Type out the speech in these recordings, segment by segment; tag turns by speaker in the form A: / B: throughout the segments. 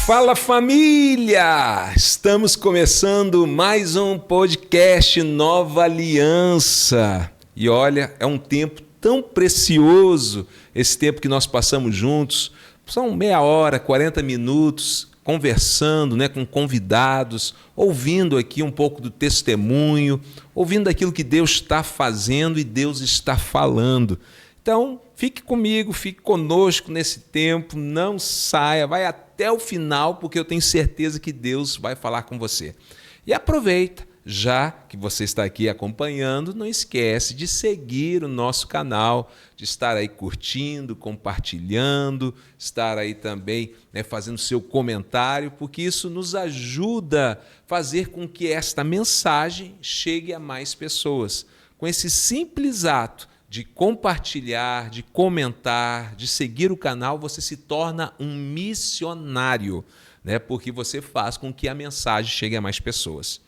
A: Fala família! Estamos começando mais um podcast Nova Aliança. E olha, é um tempo tão precioso, esse tempo que nós passamos juntos. São meia hora, 40 minutos, conversando, com convidados, ouvindo aqui um pouco do testemunho, ouvindo aquilo que Deus está fazendo e Deus está falando. Então, fique comigo, fique conosco nesse tempo, não saia, vai até o final, porque eu tenho certeza que Deus vai falar com você. E aproveita, já que você está aqui acompanhando, não esquece de seguir o nosso canal, de estar aí curtindo, compartilhando, estar aí também fazendo seu comentário, porque isso nos ajuda a fazer com que esta mensagem chegue a mais pessoas. Com esse simples ato de compartilhar, de comentar, de seguir o canal, você se torna um missionário, porque você faz com que a mensagem chegue a mais pessoas.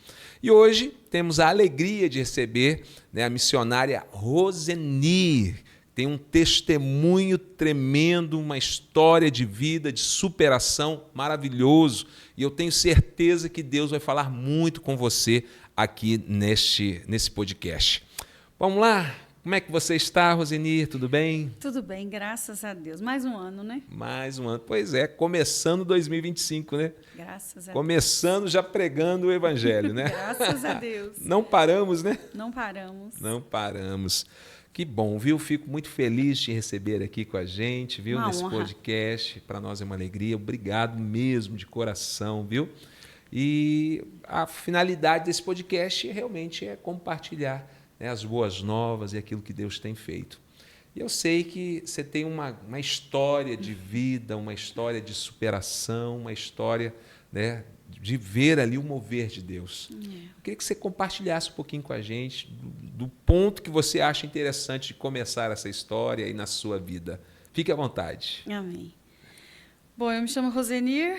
A: E hoje temos a alegria de receber a missionária Rosenir. Tem um testemunho tremendo, uma história de vida, de superação maravilhoso. E eu tenho certeza que Deus vai falar muito com você aqui nesse podcast. Vamos lá? Como é que você está, Rosenir? Tudo bem?
B: Tudo bem, graças a Deus. Mais um ano, né?
A: Mais um ano. Pois é, começando 2025, né?
B: Graças a Deus.
A: Começando já pregando o Evangelho, né?
B: Graças a Deus.
A: Não paramos, né?
B: Não paramos.
A: Não paramos. Que bom, viu? Fico muito feliz de te receber aqui com a gente, viu?
B: Uma
A: Nesse
B: honra.
A: podcast. Para nós é uma alegria. Obrigado mesmo, de coração, viu? E a finalidade desse podcast realmente é compartilhar as boas novas e aquilo que Deus tem feito. E eu sei que você tem uma história de vida, uma história de superação, uma história de ver ali o mover de Deus. Eu queria que você compartilhasse um pouquinho com a gente do ponto que você acha interessante de começar essa história aí na sua vida. Fique à vontade.
B: Amém. Bom, eu me chamo Rosenir.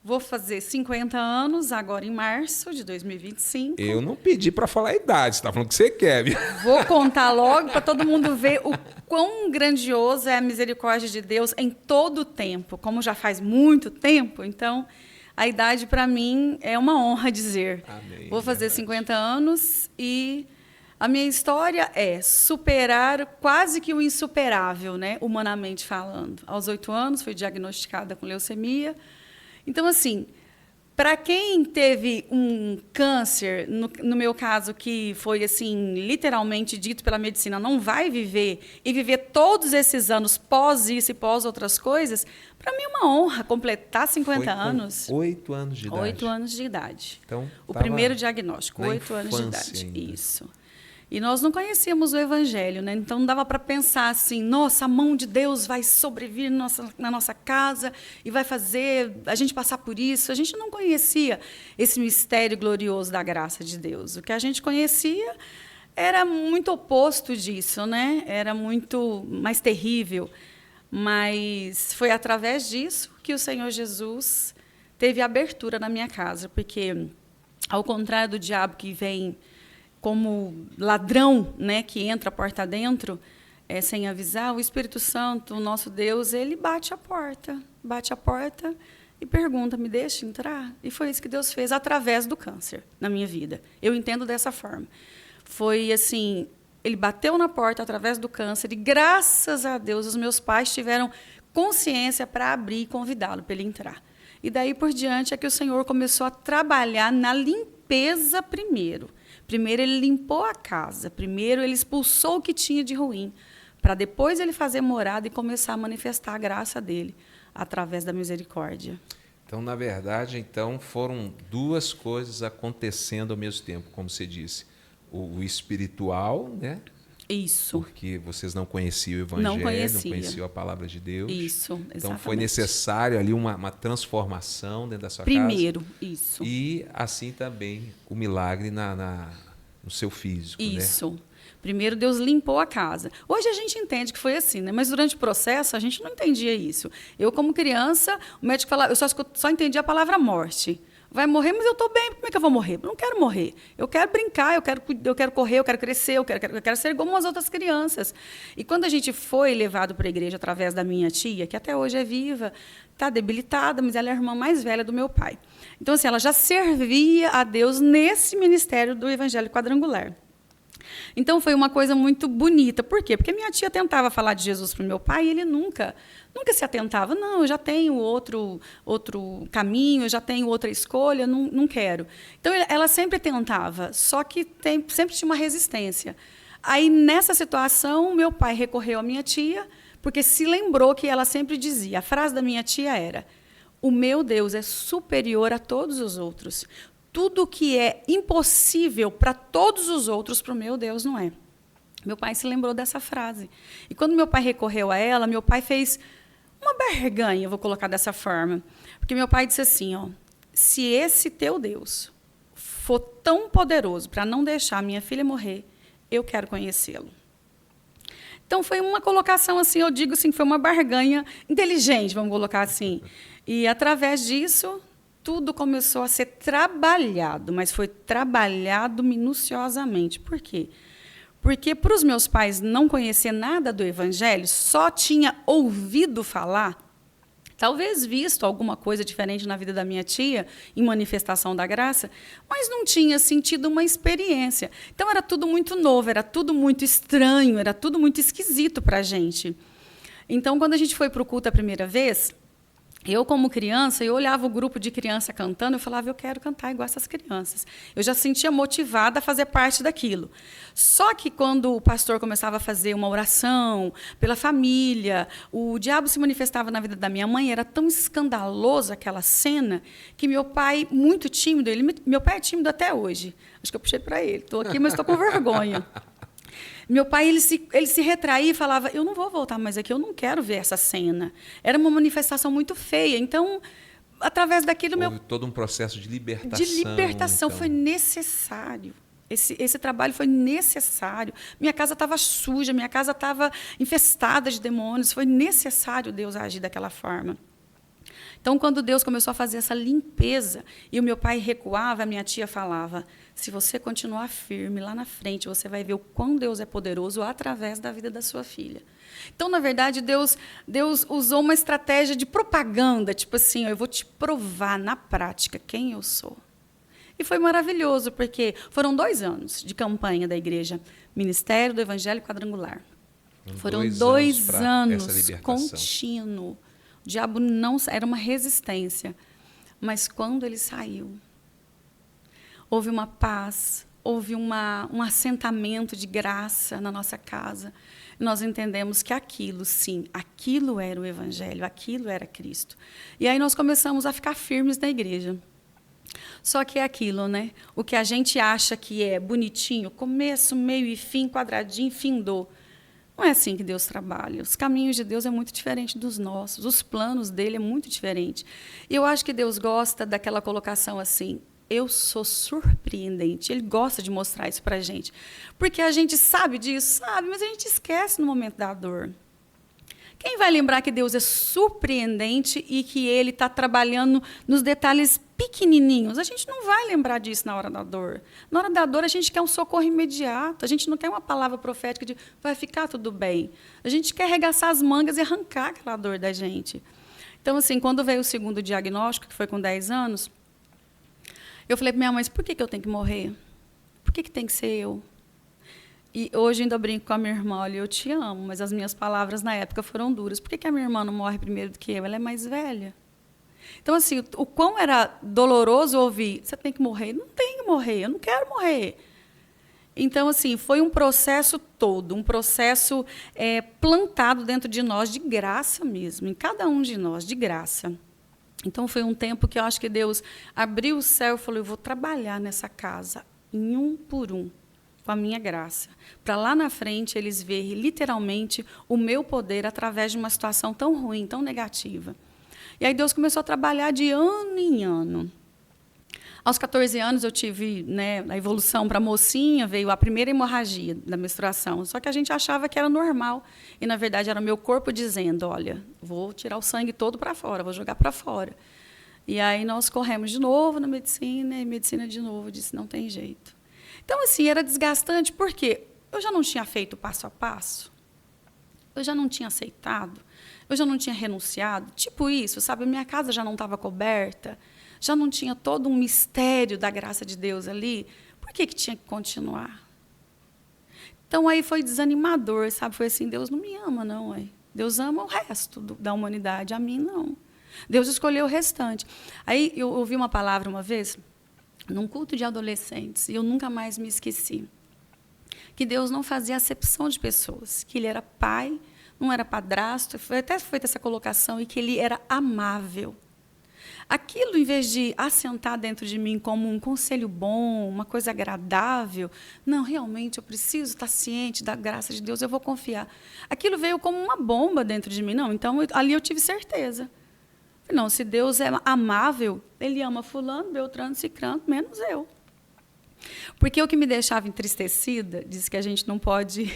B: Vou fazer 50 anos agora em março de 2025.
A: Eu não pedi para falar a idade, você está falando o que você quer, viu?
B: Vou contar logo para todo mundo ver o quão grandiosa é a misericórdia de Deus em todo o tempo. Como já faz muito tempo, então a idade para mim é uma honra dizer.
A: Amém,
B: vou fazer
A: verdade.
B: 50 anos e a minha história é superar quase que o insuperável, humanamente falando. Aos 8 anos fui diagnosticada com leucemia. Então, assim, para quem teve um câncer, no meu caso, que foi, assim, literalmente dito pela medicina, não vai viver, e viver todos esses anos pós isso e pós outras coisas, para mim é uma honra completar 50 anos.
A: 8 anos de idade.
B: 8 anos de idade.
A: Então,
B: o primeiro diagnóstico, 8 anos de idade.
A: Ainda.
B: Isso. E nós não conhecíamos o Evangelho, então não dava para pensar assim, nossa, a mão de Deus vai sobrevir na nossa casa e vai fazer a gente passar por isso. A gente não conhecia esse mistério glorioso da graça de Deus. O que a gente conhecia era muito oposto disso, Era muito mais terrível. Mas foi através disso que o Senhor Jesus teve abertura na minha casa, porque, ao contrário do diabo que vem como ladrão, que entra a porta dentro, sem avisar, o Espírito Santo, o nosso Deus, ele bate a porta e pergunta, me deixa entrar? E foi isso que Deus fez através do câncer na minha vida. Eu entendo dessa forma. Foi assim, ele bateu na porta através do câncer e, graças a Deus, os meus pais tiveram consciência para abrir e convidá-lo para ele entrar. E daí por diante é que o Senhor começou a trabalhar na limpeza primeiro. Primeiro ele limpou a casa, primeiro ele expulsou o que tinha de ruim, para depois ele fazer morada e começar a manifestar a graça dele através da misericórdia.
A: Então, na verdade, foram duas coisas acontecendo ao mesmo tempo, como você disse. O espiritual,
B: Isso.
A: Porque vocês não conheciam o Evangelho, não conheciam a palavra de Deus.
B: Isso, exatamente.
A: Então foi necessário ali uma transformação dentro da sua
B: Primeiro,
A: casa.
B: isso.
A: E assim também o milagre no seu físico.
B: Isso. Primeiro Deus limpou a casa. Hoje a gente entende que foi assim, mas durante o processo a gente não entendia isso. Eu, como criança, o médico falava, eu só entendia a palavra morte. vai morrer, mas eu estou bem, como é que eu vou morrer? Eu não quero morrer. Eu quero brincar, eu quero correr, eu quero crescer, eu quero ser como as outras crianças. E quando a gente foi levado para a igreja através da minha tia, que até hoje é viva, está debilitada, mas ela é a irmã mais velha do meu pai. Então, assim, ela já servia a Deus nesse ministério do Evangelho Quadrangular. Então, foi uma coisa muito bonita. Por quê? Porque minha tia tentava falar de Jesus para o meu pai e ele nunca se atentava. Não, eu já tenho outro caminho, eu já tenho outra escolha, não quero. Então, ela sempre tentava, só que sempre tinha uma resistência. Aí, nessa situação, meu pai recorreu à minha tia, porque se lembrou que ela sempre dizia, a frase da minha tia era, o meu Deus é superior a todos os outros. Tudo que é impossível para todos os outros, para o meu Deus não é. Meu pai se lembrou dessa frase. E quando meu pai recorreu a ela, meu pai fez uma barganha, vou colocar dessa forma. Porque meu pai disse assim, ó, se esse teu Deus for tão poderoso para não deixar minha filha morrer, eu quero conhecê-lo. Então, foi uma colocação, assim, eu digo assim, foi uma barganha inteligente, vamos colocar assim. E, através disso, tudo começou a ser trabalhado, mas foi trabalhado minuciosamente. Por quê? Porque, para os meus pais não conhecer nada do Evangelho, só tinha ouvido falar, talvez visto alguma coisa diferente na vida da minha tia, em manifestação da graça, mas não tinha sentido uma experiência. Então, era tudo muito novo, era tudo muito estranho, era tudo muito esquisito para a gente. Então, quando a gente foi para o culto a primeira vez, eu, como criança, eu olhava o grupo de criança cantando, eu falava, eu quero cantar igual essas crianças. Eu já sentia motivada a fazer parte daquilo. Só que, quando o pastor começava a fazer uma oração pela família, o diabo se manifestava na vida da minha mãe, era tão escandalosa aquela cena, que meu pai, muito tímido, meu pai é tímido até hoje. Acho que eu puxei para ele. Estou aqui, mas estou com vergonha. Meu pai, ele se retraía e falava, eu não vou voltar mais aqui, eu não quero ver essa cena. Era uma manifestação muito feia. Então, através daquilo...
A: Houve todo um processo de libertação.
B: De libertação, então. Foi necessário. Esse trabalho foi necessário. Minha casa estava suja, minha casa estava infestada de demônios. Foi necessário Deus agir daquela forma. Então, quando Deus começou a fazer essa limpeza, e o meu pai recuava, a minha tia falava, se você continuar firme lá na frente, você vai ver o quão Deus é poderoso através da vida da sua filha. Então, na verdade, Deus usou uma estratégia de propaganda, tipo assim, eu vou te provar na prática quem eu sou. E foi maravilhoso, porque foram 2 anos de campanha da igreja, Ministério do Evangelho Quadrangular. Foram 2 anos contínuo. O diabo não era uma resistência, mas quando ele saiu, houve uma paz, houve um assentamento de graça na nossa casa. Nós entendemos que aquilo, sim, aquilo era o Evangelho, aquilo era Cristo. E aí nós começamos a ficar firmes na igreja. Só que é aquilo, né? O que a gente acha que é bonitinho, começo, meio e fim, quadradinho, findou. Não é assim que Deus trabalha. Os caminhos de Deus é muito diferente dos nossos. Os planos dele é muito diferente. E eu acho que Deus gosta daquela colocação assim, eu sou surpreendente. Ele gosta de mostrar isso para a gente. Porque a gente sabe disso, sabe, mas a gente esquece no momento da dor. Quem vai lembrar que Deus é surpreendente e que Ele está trabalhando nos detalhes pequenininhos? A gente não vai lembrar disso na hora da dor. Na hora da dor, a gente quer um socorro imediato. A gente não quer uma palavra profética de vai ficar tudo bem. A gente quer arregaçar as mangas e arrancar aquela dor da gente. Então, assim, quando veio o segundo diagnóstico, que foi com 10 anos, eu falei para minha mãe, por que eu tenho que morrer? Por que tem que ser eu? E hoje ainda brinco com a minha irmã, olha, eu te amo, mas as minhas palavras na época foram duras. Por que a minha irmã não morre primeiro do que eu? Ela é mais velha. Então, assim, o quão era doloroso ouvir, você tem que morrer? Não tenho que morrer, eu não quero morrer. Então, assim, foi um processo todo, um processo plantado dentro de nós de graça mesmo, em cada um de nós, de graça. Então, foi um tempo que eu acho que Deus abriu o céu e falou, eu vou trabalhar nessa casa, em um por um, com a minha graça, para lá na frente eles verem literalmente o meu poder através de uma situação tão ruim, tão negativa. E aí Deus começou a trabalhar de ano em ano. Aos 14 anos eu tive, né, a evolução para mocinha, veio a primeira hemorragia da menstruação, só que a gente achava que era normal, e na verdade era o meu corpo dizendo, olha, vou tirar o sangue todo para fora, vou jogar para fora. E aí nós corremos de novo na medicina, e medicina de novo disse, não tem jeito. Então, assim, era desgastante, porque eu já não tinha feito passo a passo, eu já não tinha aceitado, eu já não tinha renunciado, tipo isso, sabe? Minha casa já não estava coberta, já não tinha todo um mistério da graça de Deus ali, por que tinha que continuar? Então, aí foi desanimador, sabe? Foi assim, Deus não me ama, não, ué. Deus ama o resto da humanidade, a mim não. Deus escolheu o restante. Aí eu ouvi uma palavra uma vez, num culto de adolescentes, e eu nunca mais me esqueci, que Deus não fazia acepção de pessoas, que Ele era pai, não era padrasto, foi até feita essa colocação, e que Ele era amável. Aquilo, em vez de assentar dentro de mim como um conselho bom, uma coisa agradável, não, realmente eu preciso estar ciente da graça de Deus, eu vou confiar. Aquilo veio como uma bomba dentro de mim, não, então ali eu tive certeza. Não, se Deus é amável, Ele ama fulano, beltrano, cicrano, menos eu. Porque o que me deixava entristecida, diz que a gente não pode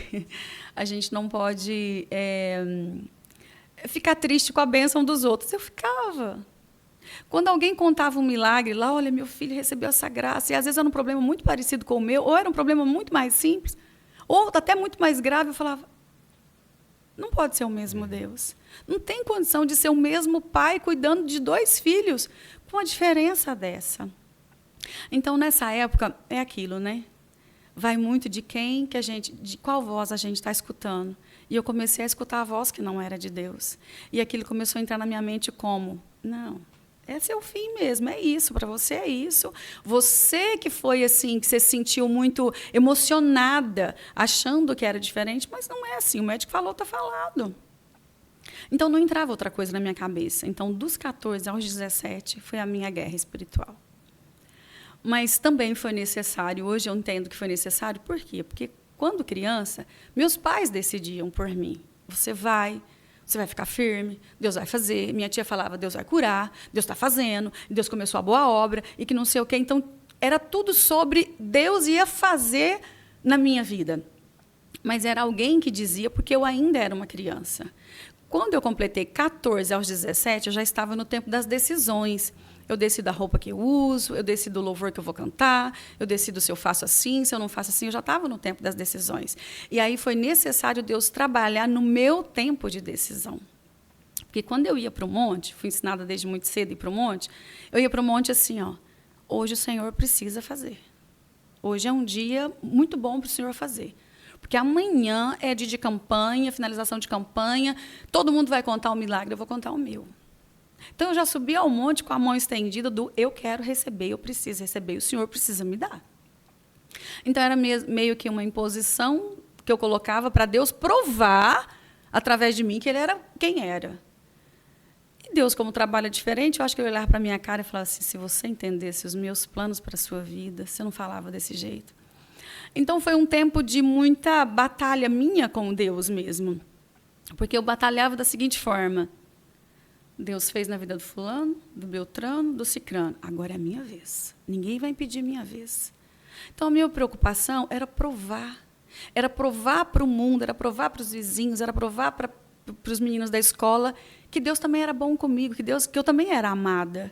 B: ficar triste com a bênção dos outros. Eu ficava. Quando alguém contava um milagre lá, olha, meu filho recebeu essa graça, e às vezes era um problema muito parecido com o meu, ou era um problema muito mais simples, ou até muito mais grave, eu falava, não pode ser o mesmo Deus. Não tem condição de ser o mesmo pai cuidando de 2 filhos com uma diferença dessa. Então, nessa época, é aquilo, né? Vai muito de de qual voz a gente está escutando. E eu comecei a escutar a voz que não era de Deus. E aquilo começou a entrar na minha mente como, não, esse é o fim mesmo, é isso, para você é isso. Você que foi assim, que você se sentiu muito emocionada, achando que era diferente, mas não é assim, o médico falou, está falado. Então, não entrava outra coisa na minha cabeça. Então, dos 14 aos 17, foi a minha guerra espiritual. Mas também foi necessário, hoje eu entendo que foi necessário, por quê? Porque, quando criança, meus pais decidiam por mim. Você vai ficar firme, Deus vai fazer. Minha tia falava, Deus vai curar, Deus está fazendo, Deus começou a boa obra, e que não sei o quê. Então, era tudo sobre Deus ia fazer na minha vida. Mas era alguém que dizia, porque eu ainda era uma criança. Quando eu completei 14 aos 17, eu já estava no tempo das decisões. Eu decido a roupa que eu uso, eu decido o louvor que eu vou cantar, eu decido se eu faço assim, se eu não faço assim. Eu já estava no tempo das decisões. E aí foi necessário Deus trabalhar no meu tempo de decisão. Porque quando eu ia para o monte, fui ensinada desde muito cedo a ir para o monte, eu ia para o monte assim, ó, hoje o Senhor precisa fazer. Hoje é um dia muito bom para o Senhor fazer. Porque amanhã é dia de campanha, finalização de campanha, todo mundo vai contar um milagre, eu vou contar o meu. Então, eu já subi ao monte com a mão estendida do eu quero receber, eu preciso receber, o Senhor precisa me dar. Então, era meio que uma imposição que eu colocava para Deus provar, através de mim, que Ele era quem era. E Deus, como trabalha diferente, eu acho que eu olhava para a minha cara e falava assim, se você entendesse os meus planos para a sua vida, você não falava desse jeito. Então, foi um tempo de muita batalha minha com Deus mesmo. Porque eu batalhava da seguinte forma, Deus fez na vida do fulano, do beltrano, do cicrano. Agora é a minha vez. Ninguém vai impedir a minha vez. Então, a minha preocupação era provar. Era provar para o mundo, era provar para os vizinhos, era provar para os meninos da escola que Deus também era bom comigo, que eu também era amada.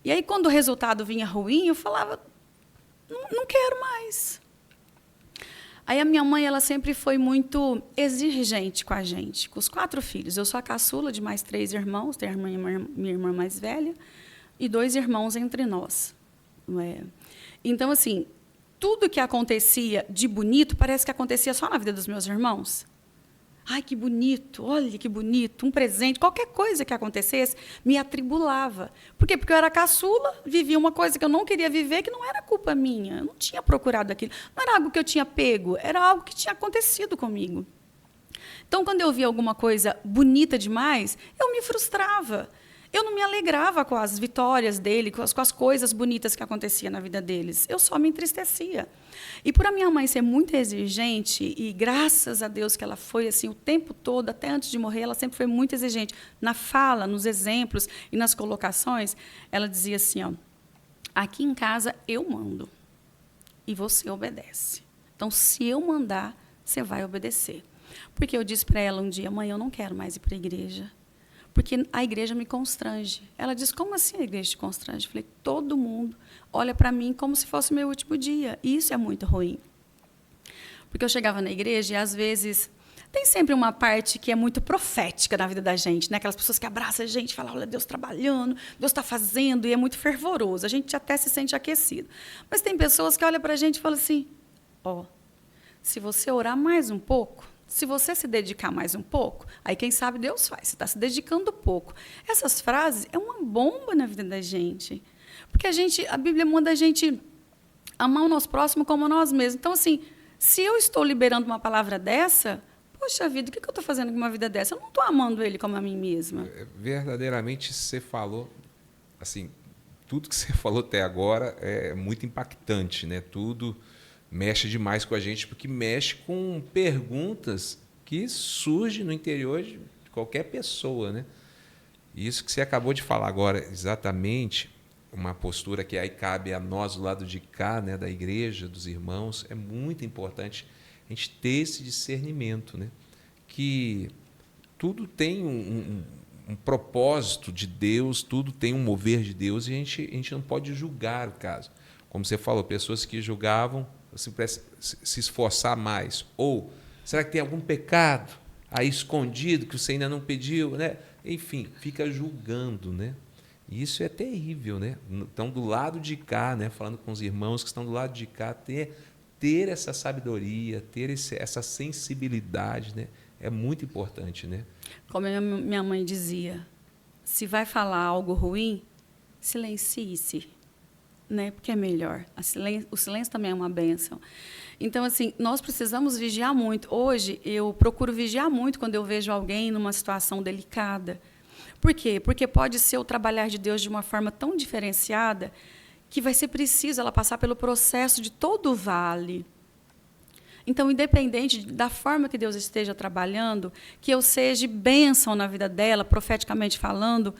B: E aí, quando o resultado vinha ruim, eu falava, não quero mais. Aí a minha mãe, ela sempre foi muito exigente com a gente, com os 4 filhos. Eu sou a caçula de mais 3 irmãos, tem minha irmã mais velha, e 2 irmãos entre nós. Então, assim, tudo que acontecia de bonito, parece que acontecia só na vida dos meus irmãos. Ai, que bonito, olha que bonito, um presente, qualquer coisa que acontecesse, me atribulava. Por quê? Porque eu era caçula, vivia uma coisa que eu não queria viver, que não era culpa minha, eu não tinha procurado aquilo. Não era algo que eu tinha pego, era algo que tinha acontecido comigo. Então, quando eu via alguma coisa bonita demais, eu me frustrava. Eu não me alegrava com as vitórias dele, com as coisas bonitas que aconteciam na vida deles. Eu só me entristecia. E por a minha mãe ser muito exigente, e graças a Deus que ela foi assim o tempo todo, até antes de morrer, ela sempre foi muito exigente. Na fala, nos exemplos e nas colocações, ela dizia assim, ó, aqui em casa eu mando e você obedece. Então, se eu mandar, você vai obedecer. Porque eu disse para ela um dia, mãe, eu não quero mais ir para a igreja. porque a igreja me constrange. Ela diz, como assim a igreja te constrange? Eu falei, todo mundo olha para mim como se fosse o meu último dia. E isso é muito ruim. Porque eu chegava na igreja e, às vezes, tem sempre uma parte que é muito profética na vida da gente, né? Aquelas pessoas que abraçam a gente e falam, olha, Deus trabalhando, Deus está fazendo, e é muito fervoroso. A gente até se sente aquecido. Mas tem pessoas que olham para a gente e falam assim, ó, se você orar mais um pouco, se você se dedicar mais um pouco, aí quem sabe Deus faz, você está se dedicando pouco. Essas frases é uma bomba na vida da gente. Porque a Bíblia manda a gente amar o nosso próximo como a nós mesmos. Então, assim, se eu estou liberando uma palavra dessa, poxa vida, o que eu estou fazendo com uma vida dessa? Eu não estou amando ele como a mim mesma.
A: Verdadeiramente, você falou, assim, tudo que você falou até agora é muito impactante, né? Tudo mexe demais com a gente, porque mexe com perguntas que surgem no interior de qualquer pessoa, né? Isso que você acabou de falar agora, exatamente, uma postura que aí cabe a nós do lado de cá, né, da igreja, dos irmãos, é muito importante a gente ter esse discernimento, né? Que tudo tem um propósito de Deus, tudo tem um mover de Deus, e a gente não pode julgar o caso. Como você falou, pessoas que julgavam se esforçar mais. Ou será que tem algum pecado aí escondido que você ainda não pediu, né? Enfim, fica julgando, né? E isso é terrível, né? Então, do lado de cá, né? Falando com os irmãos que estão do lado de cá, ter essa sabedoria, ter essa sensibilidade, né? É muito importante, né?
B: Como a minha mãe dizia, se vai falar algo ruim, silencie-se, né? Porque é melhor. O silêncio também é uma bênção. Então, assim, nós precisamos vigiar muito. Hoje, eu procuro vigiar muito quando eu vejo alguém numa situação delicada. Por quê? Porque pode ser o trabalhar de Deus de uma forma tão diferenciada que vai ser preciso ela passar pelo processo de todo o vale. Então, independente da forma que Deus esteja trabalhando, que eu seja bênção na vida dela, profeticamente falando,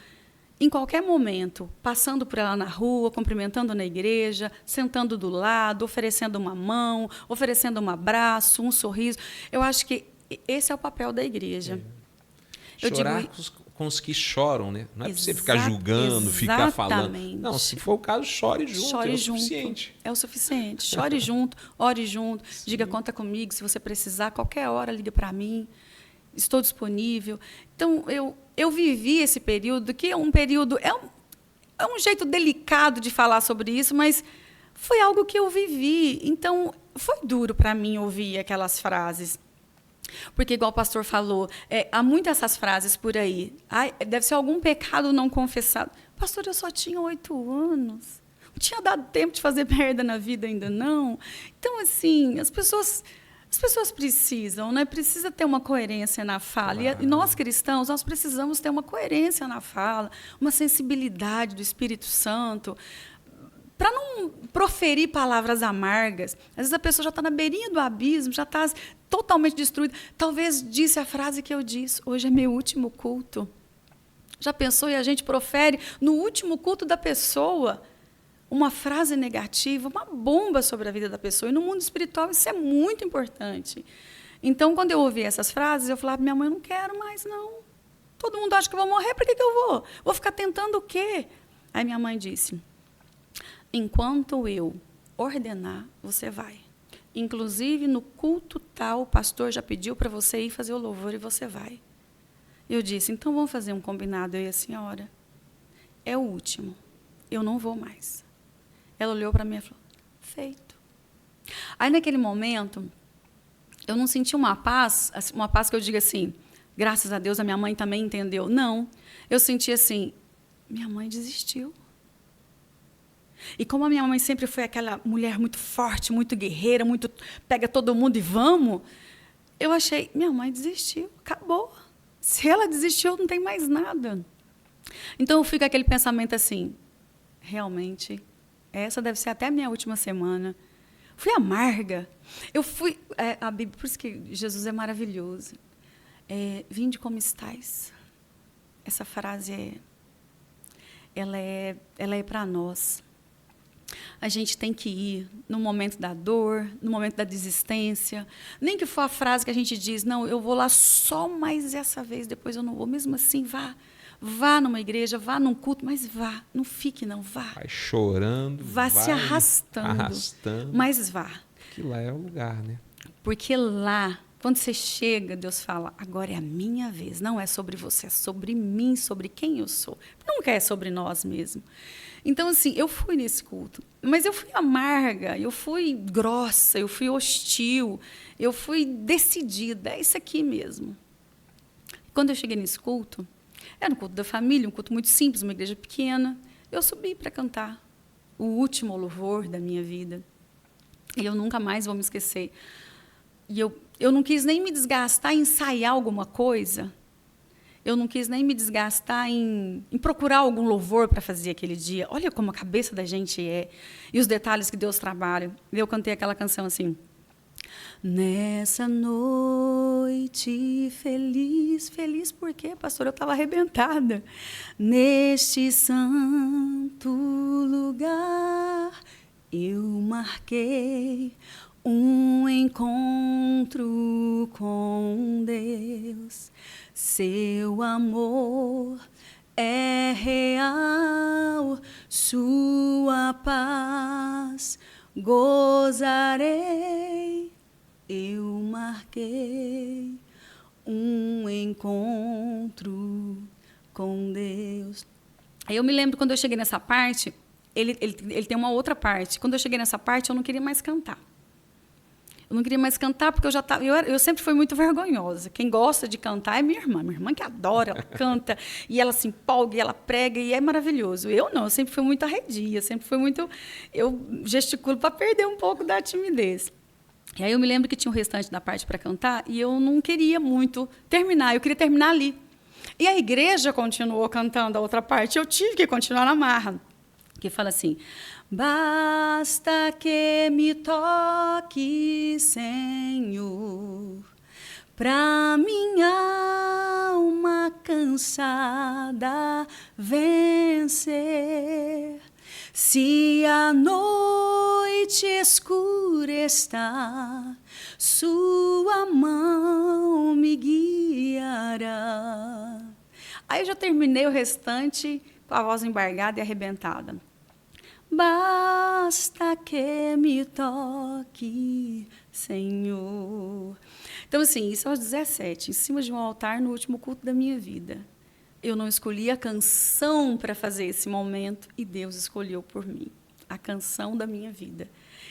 B: em qualquer momento, passando por ela na rua, cumprimentando na igreja, sentando do lado, oferecendo uma mão, oferecendo um abraço, um sorriso. Eu acho que esse é o papel da igreja.
A: Chorar com os que choram, né? Não é para você ficar julgando, ficar falando. Não, se for o caso, chore junto, é o suficiente.
B: É o suficiente. Chore junto, ore junto, sim. Diga, conta comigo, se você precisar, qualquer hora, liga para mim. Estou disponível. Então, eu vivi esse período, que é um período... É um jeito delicado de falar sobre isso, mas foi algo que eu vivi. Então, foi duro para mim ouvir aquelas frases. Porque, igual o pastor falou, há muitas essas frases por aí. Deve ser algum pecado não confessado. Pastor, eu só tinha 8 anos. Não tinha dado tempo de fazer merda na vida ainda, não. Então, assim, as pessoas precisam, né? Precisa ter uma coerência na fala. Claro. E nós, cristãos, nós precisamos ter uma coerência na fala, uma sensibilidade do Espírito Santo, para não proferir palavras amargas. Às vezes a pessoa já está na beirinha do abismo, já está totalmente destruída. Talvez disse a frase que eu disse, hoje é meu último culto. Já pensou? E a gente profere no último culto da pessoa uma frase negativa, uma bomba sobre a vida da pessoa. E no mundo espiritual isso é muito importante. Então, quando eu ouvi essas frases, eu falava, minha mãe, eu não quero mais, não. Todo mundo acha que eu vou morrer, para que eu vou? Vou ficar tentando o quê? Aí minha mãe disse, enquanto eu ordenar, você vai. Inclusive, no culto tal, o pastor já pediu para você ir fazer o louvor e você vai. Eu disse, então vamos fazer um combinado, eu e a senhora. É o último, eu não vou mais. Ela olhou para mim e falou, feito. Aí, naquele momento, eu não senti uma paz que eu diga assim, graças a Deus a minha mãe também entendeu. Não, eu senti assim, minha mãe desistiu. E como a minha mãe sempre foi aquela mulher muito forte, muito guerreira, muito pega todo mundo e vamos, eu achei, minha mãe desistiu, acabou. Se ela desistiu, não tem mais nada. Então, fica aquele pensamento assim, realmente, essa deve ser até a minha última semana. Fui amarga. Eu fui... a Bíblia, por isso que Jesus é maravilhoso. Vinde como estais. Essa frase ela é para nós. A gente tem que ir no momento da dor, no momento da desistência. Nem que for a frase que a gente diz, não, eu vou lá só mais essa vez, depois eu não vou. Mesmo assim, vá. Vá numa igreja, vá num culto, mas vá. Não fique, não. Vá.
A: Vai chorando.
B: Vá se arrastando. Mas vá.
A: Que lá é o lugar, né?
B: Porque lá, quando você chega, Deus fala, agora é a minha vez. Não é sobre você, é sobre mim, sobre quem eu sou. Nunca é sobre nós mesmo. Então, assim, eu fui nesse culto, mas eu fui amarga, eu fui grossa, eu fui hostil, eu fui decidida, é isso aqui mesmo. Quando eu cheguei nesse culto, era um culto da família, um culto muito simples, uma igreja pequena, eu subi para cantar o último louvor da minha vida. E eu nunca mais vou me esquecer. E eu não quis nem me desgastar em ensaiar alguma coisa. Eu não quis nem me desgastar em procurar algum louvor para fazer aquele dia. Olha como a cabeça da gente é. E os detalhes que Deus trabalha. Eu cantei aquela canção assim. Nessa noite feliz. Feliz por quê, pastor? Eu estava arrebentada. Neste santo lugar eu marquei um encontro com Deus. Seu amor é real, sua paz gozarei. Eu marquei um encontro com Deus. Aí eu me lembro quando eu cheguei nessa parte, ele tem uma outra parte. Quando eu cheguei nessa parte, eu não queria mais cantar. Eu não queria mais cantar porque eu sempre fui muito vergonhosa. Quem gosta de cantar é minha irmã que adora, ela canta, e ela se empolga, e ela prega, e é maravilhoso. Eu não, eu sempre fui muito arredia, eu gesticulo para perder um pouco da timidez. E aí eu me lembro que tinha o restante da parte para cantar, e eu não queria muito terminar, eu queria terminar ali. E a igreja continuou cantando a outra parte, eu tive que continuar na marra. Que fala assim, basta que me toque, Senhor, pra minha alma cansada vencer. Se a noite escura está, sua mão me guiará. Aí eu já terminei o restante com a voz embargada e arrebentada. Basta que me toque, Senhor. Então, assim, isso aos 17, em cima de um altar no último culto da minha vida. Eu não escolhi a canção para fazer esse momento e Deus escolheu por mim a canção da minha vida.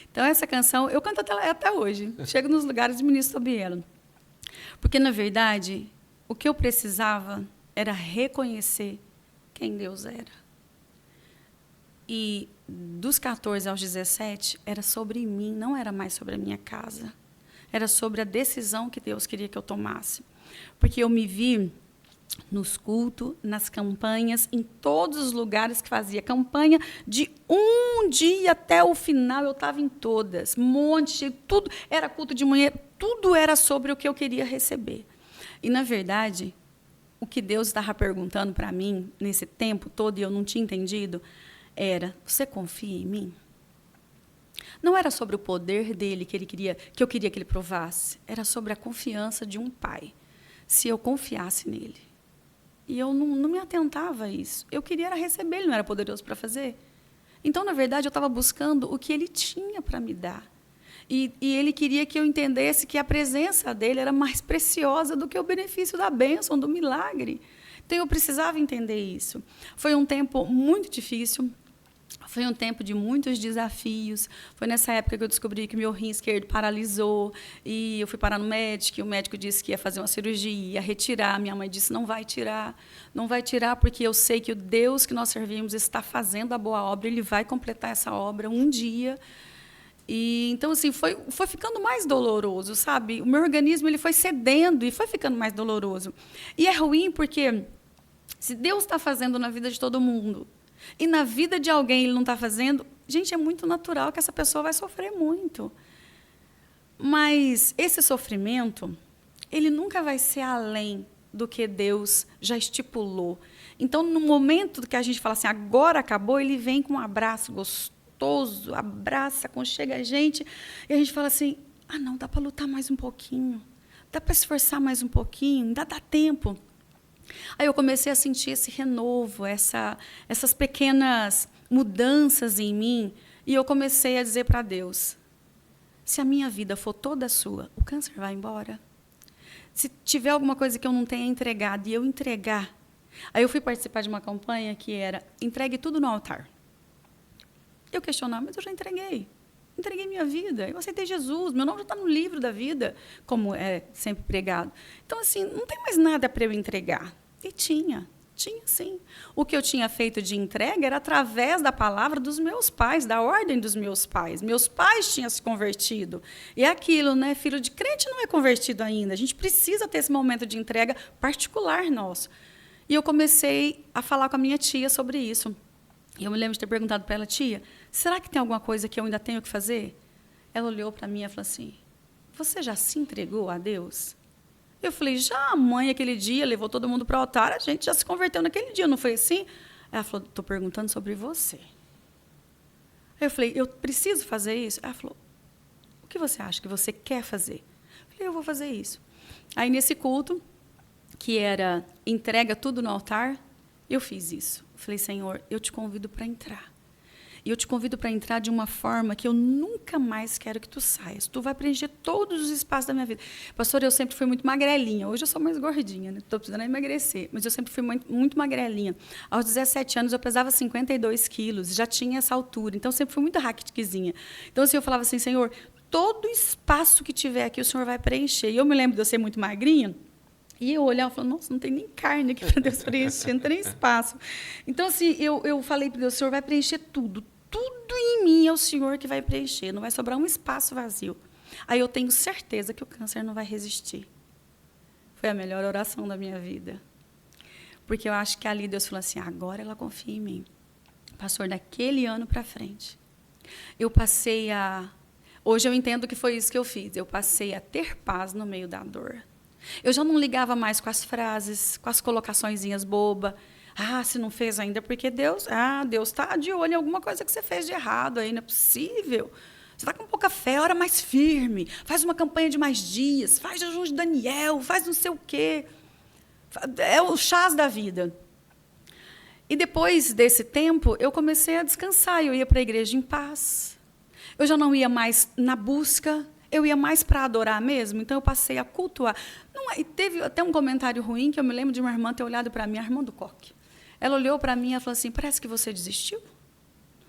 B: Então, essa canção, eu canto até hoje. Chego nos lugares de ministro sobre ela. Porque, na verdade, o que eu precisava era reconhecer quem Deus era. E dos 14 aos 17, era sobre mim, não era mais sobre a minha casa. Era sobre a decisão que Deus queria que eu tomasse. Porque eu me vi nos cultos, nas campanhas, em todos os lugares que fazia campanha, de um dia até o final, eu estava em todas. Tudo era culto de manhã, tudo era sobre o que eu queria receber. E, na verdade, o que Deus estava perguntando para mim, nesse tempo todo, e eu não tinha entendido, era, você confia em mim? Não era sobre o poder dele que eu queria que ele provasse. Era sobre a confiança de um pai, se eu confiasse nele. E eu não me atentava a isso. Eu queria era receber, ele não era poderoso para fazer. Então, na verdade, eu estava buscando o que ele tinha para me dar. E ele queria que eu entendesse que a presença dele era mais preciosa do que o benefício da bênção, do milagre. Então, eu precisava entender isso. Foi um tempo muito difícil. Foi um tempo de muitos desafios. Foi nessa época que eu descobri que o meu rim esquerdo paralisou. E eu fui parar no médico, e o médico disse que ia fazer uma cirurgia, ia retirar. Minha mãe disse, não vai tirar porque eu sei que o Deus que nós servimos está fazendo a boa obra, ele vai completar essa obra um dia. E, então, assim, foi ficando mais doloroso, sabe? O meu organismo ele foi cedendo e foi ficando mais doloroso. E é ruim porque, se Deus está fazendo na vida de todo mundo, e na vida de alguém ele não está fazendo, gente, é muito natural que essa pessoa vai sofrer muito. Mas esse sofrimento, ele nunca vai ser além do que Deus já estipulou. Então, no momento que a gente fala assim, agora acabou, ele vem com um abraço gostoso, abraça, aconchega a gente, e a gente fala assim, não, dá para lutar mais um pouquinho, dá para esforçar mais um pouquinho, ainda dá tempo. Aí eu comecei a sentir esse renovo, essas pequenas mudanças em mim, e eu comecei a dizer para Deus, se a minha vida for toda sua, o câncer vai embora? Se tiver alguma coisa que eu não tenha entregado e eu entregar, aí eu fui participar de uma campanha que era entregue tudo no altar. Eu questionava, mas eu já entreguei. Entreguei minha vida, eu aceitei Jesus, meu nome já está no livro da vida, como é sempre pregado. Então, assim, não tem mais nada para eu entregar. E tinha sim. O que eu tinha feito de entrega era através da palavra dos meus pais, da ordem dos meus pais. Meus pais tinham se convertido. E é aquilo, né? Filho de crente não é convertido ainda. A gente precisa ter esse momento de entrega particular nosso. E eu comecei a falar com a minha tia sobre isso. E eu me lembro de ter perguntado para ela, tia, será que tem alguma coisa que eu ainda tenho que fazer? Ela olhou para mim e falou assim, você já se entregou a Deus? Eu falei, já, a mãe, aquele dia, levou todo mundo para o altar, a gente já se converteu naquele dia, não foi assim? Ela falou, estou perguntando sobre você. Aí eu falei, eu preciso fazer isso? Ela falou, o que você acha que você quer fazer? Eu falei, eu vou fazer isso. Aí, nesse culto, que era entrega tudo no altar, eu fiz isso. Eu falei, Senhor, eu te convido para entrar. E eu te convido para entrar de uma forma que eu nunca mais quero que tu saias. Tu vai preencher todos os espaços da minha vida. Pastor, eu sempre fui muito magrelinha. Hoje eu sou mais gordinha, né? Estou precisando emagrecer. Mas eu sempre fui muito magrelinha. Aos 17 anos, eu pesava 52 quilos. Já tinha essa altura. Então, eu sempre fui muito raquitezinha. Então, assim, eu falava assim, Senhor, todo espaço que tiver aqui, o Senhor vai preencher. E eu me lembro de eu ser muito magrinha. E eu olhava e falava, nossa, não tem nem carne aqui para Deus preencher, não tem nem espaço. Então, assim, eu falei para Deus, o Senhor vai preencher tudo. Tudo em mim é o Senhor que vai preencher, não vai sobrar um espaço vazio. Aí eu tenho certeza que o câncer não vai resistir. Foi a melhor oração da minha vida. Porque eu acho que ali Deus falou assim, agora ela confia em mim. Pastor, daquele ano para frente, eu passei a... Hoje eu entendo que foi isso que eu fiz. Eu passei a ter paz no meio da dor. Eu já não ligava mais com as frases, com as colocaçõezinhas bobas. Ah, se não fez ainda, porque Deus está de olho em alguma coisa que você fez de errado aí, não é possível. Você está com pouca fé, ora mais firme, faz uma campanha de mais dias, faz jejum de Daniel, faz não sei o quê. É o chás da vida. E depois desse tempo, eu comecei a descansar, eu ia para a igreja em paz. Eu já não ia mais na busca, eu ia mais para adorar mesmo, então eu passei a cultuar. E teve até um comentário ruim, que eu me lembro de uma irmã ter olhado para mim, a irmã do coque. Ela olhou para mim e falou assim, parece que você desistiu.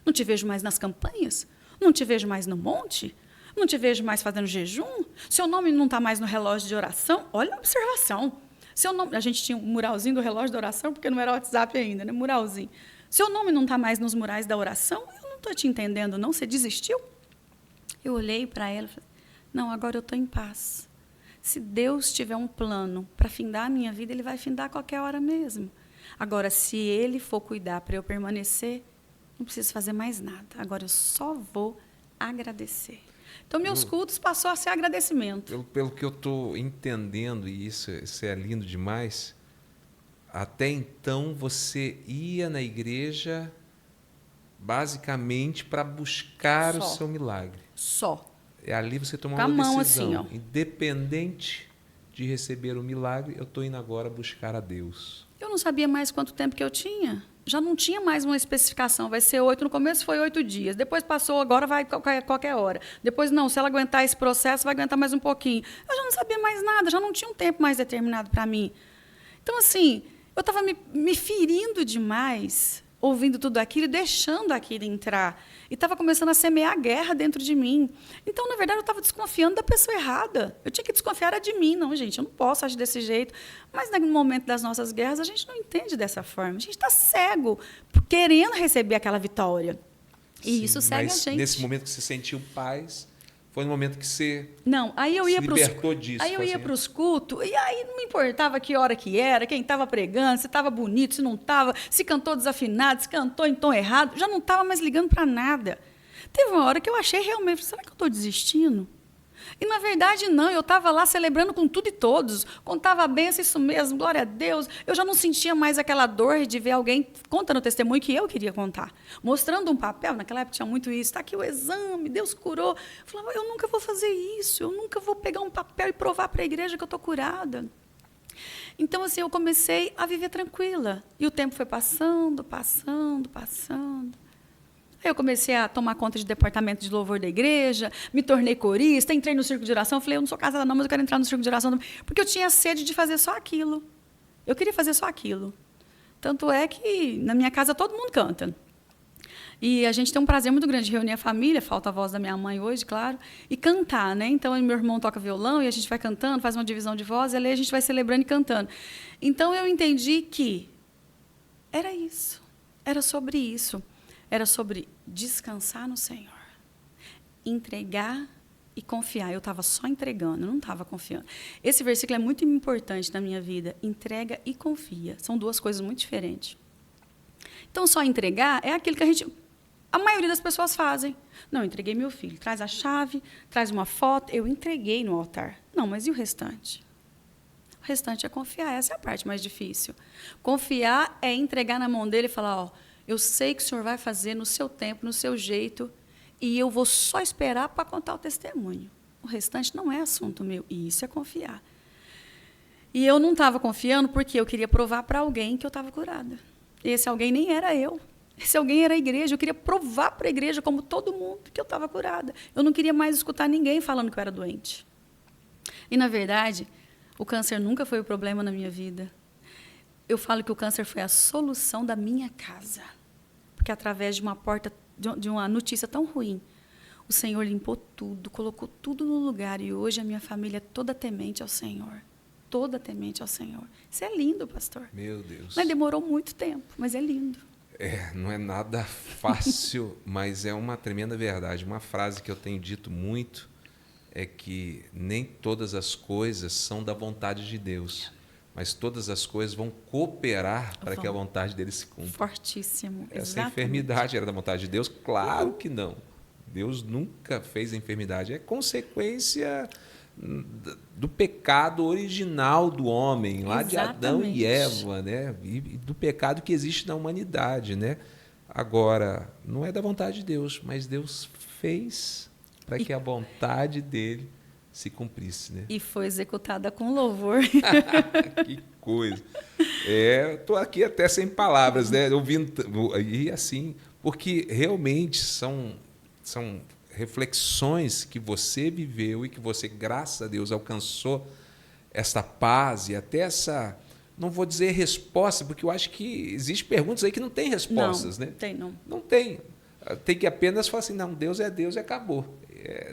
B: Não te vejo mais nas campanhas, não te vejo mais no monte, não te vejo mais fazendo jejum, seu nome não está mais no relógio de oração. Olha a observação. Seu nome, a gente tinha um muralzinho do relógio de oração, porque não era WhatsApp ainda, né? Muralzinho. Seu nome não está mais nos murais da oração? Eu não estou te entendendo, não? Você desistiu? Eu olhei para ela e falei, não, agora eu estou em paz. Se Deus tiver um plano para findar a minha vida, Ele vai findar a qualquer hora mesmo. Agora, se Ele for cuidar para eu permanecer, não preciso fazer mais nada. Agora, eu só vou agradecer. Então, meus cultos passou a ser agradecimento.
A: Pelo que eu estou entendendo, e isso é lindo demais, até então você ia na igreja basicamente para buscar o seu milagre.
B: Só.
A: Ali você tomou
B: uma
A: decisão.
B: Assim, ó.
A: Independente de receber o milagre, eu estou indo agora buscar a Deus.
B: Eu não sabia mais quanto tempo que eu tinha. Já não tinha mais uma especificação. Vai ser 8. No começo foi 8 dias. Depois passou, agora vai qualquer hora. Depois, não, se ela aguentar esse processo, vai aguentar mais um pouquinho. Eu já não sabia mais nada, já não tinha um tempo mais determinado para mim. Então, assim, eu estava me ferindo demais, ouvindo tudo aquilo e deixando aquilo entrar. E estava começando a semear guerra dentro de mim. Então, na verdade, eu estava desconfiando da pessoa errada. Eu tinha que desconfiar de mim. Não, gente, eu não posso agir desse jeito. Mas, no momento das nossas guerras, a gente não entende dessa forma. A gente está cego, querendo receber aquela vitória. E
A: Sim,
B: isso segue a gente.
A: Nesse momento que você sentiu paz, foi no momento que você
B: libertou
A: disso.
B: Aí eu ia para os cultos, e aí não me importava que hora que era, quem estava pregando, se estava bonito, se não estava, se cantou desafinado, se cantou em tom errado, já não estava mais ligando para nada. Teve uma hora que eu achei realmente, será que eu estou desistindo? E, na verdade, não, eu estava lá celebrando com tudo e todos, contava a benção, isso mesmo, glória a Deus. Eu já não sentia mais aquela dor de ver alguém contando o testemunho que eu queria contar, mostrando um papel, naquela época tinha muito isso, está aqui o exame, Deus curou. Eu falava, eu nunca vou fazer isso, eu nunca vou pegar um papel e provar para a igreja que eu estou curada. Então, assim, eu comecei a viver tranquila. E o tempo foi passando, passando, passando. Aí eu comecei a tomar conta de departamento de louvor da igreja, me tornei corista, entrei no circo de oração. Falei, eu não sou casada não, mas eu quero entrar no circo de oração. Porque eu tinha sede de fazer só aquilo. Eu queria fazer só aquilo. Tanto é que na minha casa todo mundo canta. E a gente tem um prazer muito grande de reunir a família, falta a voz da minha mãe hoje, claro, e cantar, né? Então, meu irmão toca violão e a gente vai cantando, faz uma divisão de voz, e ali a gente vai celebrando e cantando. Então, eu entendi que era isso, era sobre isso. Era sobre descansar no Senhor, entregar e confiar. Eu estava só entregando, eu não estava confiando. Esse versículo é muito importante na minha vida. Entrega e confia. São duas coisas muito diferentes. Então, só entregar é aquilo que a maioria das pessoas fazem. Não, eu entreguei meu filho. Traz a chave, traz uma foto. Eu entreguei no altar. Não, mas e o restante? O restante é confiar. Essa é a parte mais difícil. Confiar é entregar na mão dele e falar, ó, eu sei que o Senhor vai fazer no seu tempo, no seu jeito, e eu vou só esperar para contar o testemunho. O restante não é assunto meu, e isso é confiar. E eu não estava confiando porque eu queria provar para alguém que eu estava curada. Esse alguém nem era eu. Esse alguém era a igreja. Eu queria provar para a igreja, como todo mundo, que eu estava curada. Eu não queria mais escutar ninguém falando que eu era doente. E, na verdade, o câncer nunca foi o problema na minha vida. Eu falo que o câncer foi a solução da minha casa. Porque através de uma porta, de uma notícia tão ruim, o Senhor limpou tudo, colocou tudo no lugar. E hoje a minha família é toda temente ao Senhor. Toda temente ao Senhor. Isso é lindo, pastor.
A: Meu Deus.
B: Mas demorou muito tempo, mas é lindo.
A: Não é nada fácil, mas é uma tremenda verdade. Uma frase que eu tenho dito muito é que nem todas as coisas são da vontade de Deus. Mas todas as coisas vão cooperar para que a vontade dele se cumpra.
B: Fortíssimo.
A: Essa
B: Exatamente.
A: enfermidade era da vontade de Deus? Claro que não. Deus nunca fez a enfermidade. É consequência do pecado original do homem, lá de Adão e Eva, né? E do pecado que existe na humanidade, né? Agora, não é da vontade de Deus, mas Deus fez para que a vontade dele se cumprisse, né?
B: E foi executada com louvor.
A: Que coisa. Estou aqui até sem palavras, né? Ouvindo, e assim, porque realmente são reflexões que você viveu e que você, graças a Deus, alcançou essa paz e até essa, não vou dizer resposta, porque eu acho que existem perguntas aí que não tem respostas,
B: não,
A: né?
B: Tem, não.
A: Não tem. Tem que apenas falar assim, não, Deus e acabou.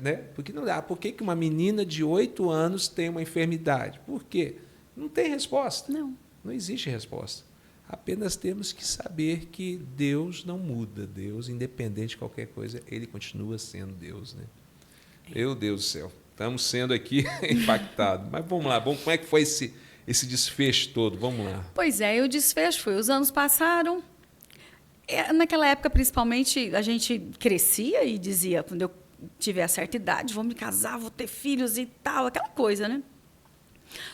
A: Né? Porque não dá. Por que uma menina de 8 anos tem uma enfermidade? Por quê? Não tem resposta. Não existe resposta. Apenas temos que saber que Deus não muda. Deus, independente de qualquer coisa, Ele continua sendo Deus. Né? Meu Deus do céu. Estamos sendo aqui impactados. Mas vamos lá. Como é que foi esse desfecho todo? Vamos lá.
B: Pois é, o desfecho foi. Os anos passaram. Naquela época, principalmente, a gente crescia e dizia, quando eu tiver a certa idade, vou me casar, vou ter filhos e tal, aquela coisa, né?